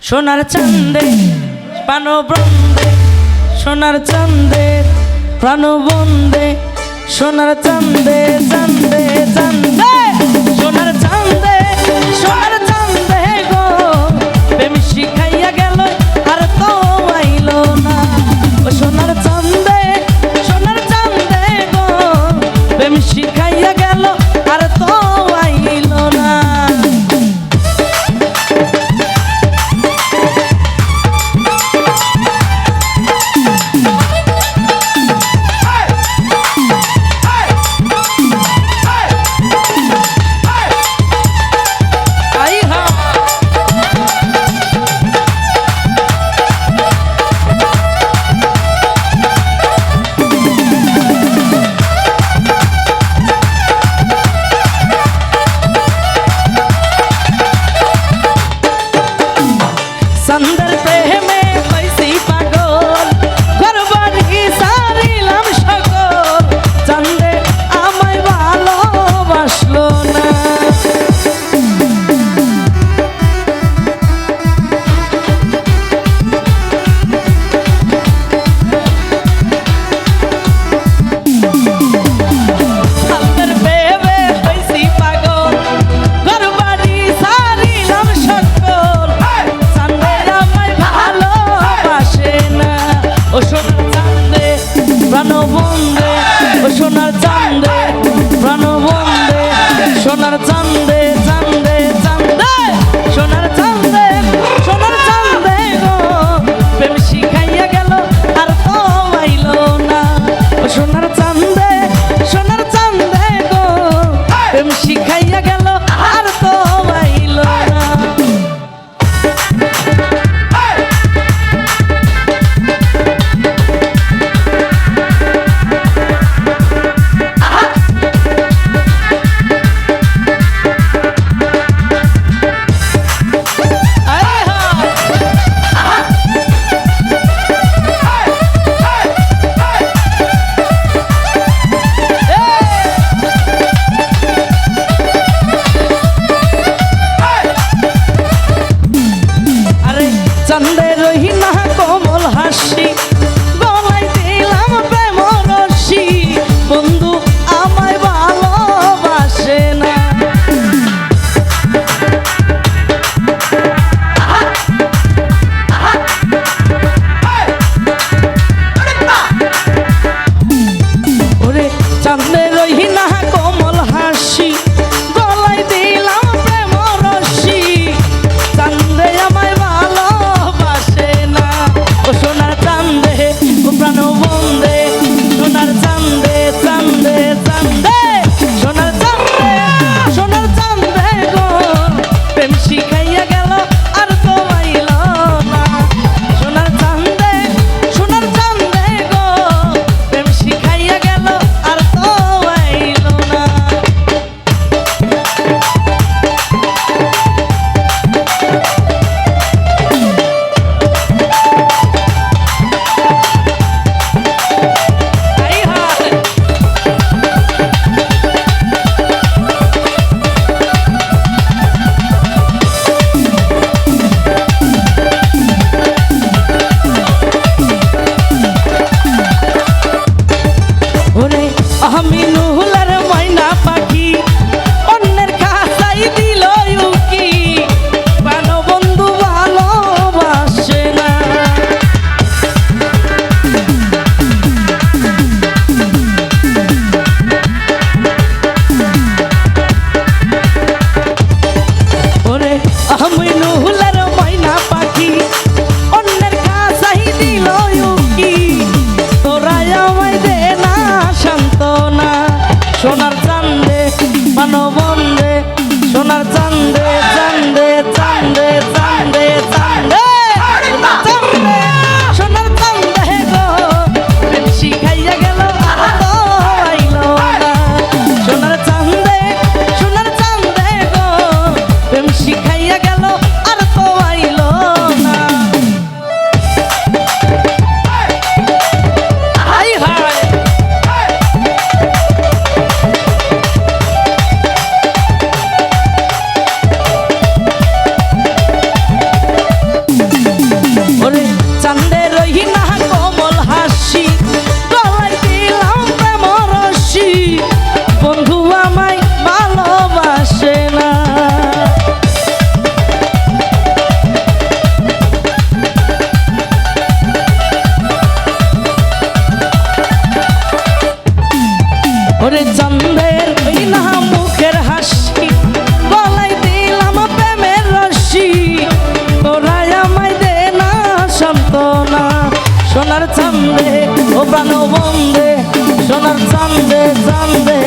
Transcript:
সোনার চাঁদে প্রাণবন্দে, সোনার চাঁদে প্রাণবন্দে, সোনার চাঁদে চাঁদে চাঁদে, সোনার চাঁদে সোনার চাঁদে গো প্রেম শিখাইয়া গেল আর তো আইলো না। ও সোনার চাঁদে গো প্রেম শিখাইয়া গেল আর তো আইলো না। চাঁদের প্রেমে হইছি পাগল, ঘরবাড়ি সারিলাম সকল, চাঁদে আমায় ভালোবাসলো না। চাঁদের প্রেমে হইছি পাগল, ঘরবাড়ি সারিলাম সকল, ও সোনার চাঁদে প্রাণবন্দে, ও সোনার চাঁদে প্রাণবন্দে, সোনার চাঁদে চাঁদে চাঁদে, সোনার চাঁদে গো প্রেম শিখাইয়া গেল আর তো আইলো না। ও সোনার চাঁদে গো প্রেম শিখাইয়া গেল আর তো আইলো না। চাঁদে রহিনা কোমল হাসি, গলায় দিলাম প্রেম রশি, বন্ধু আমায় ভালোবাসে না। ওরে চাঁদে রহিনা কোমল হাসি, গলায় দিলাম প্রেম রশি, চাঁদে আমায় ভালোবাসে ওরে চাঁদের না মুখের হাসি গলায় দিলাম প্রেমের রশি তোরাই আমায় দে না সান্ত্বনা সোনার চাঁদে ও প্রাণ বন্দে সোনার চাঁদে চাঁদে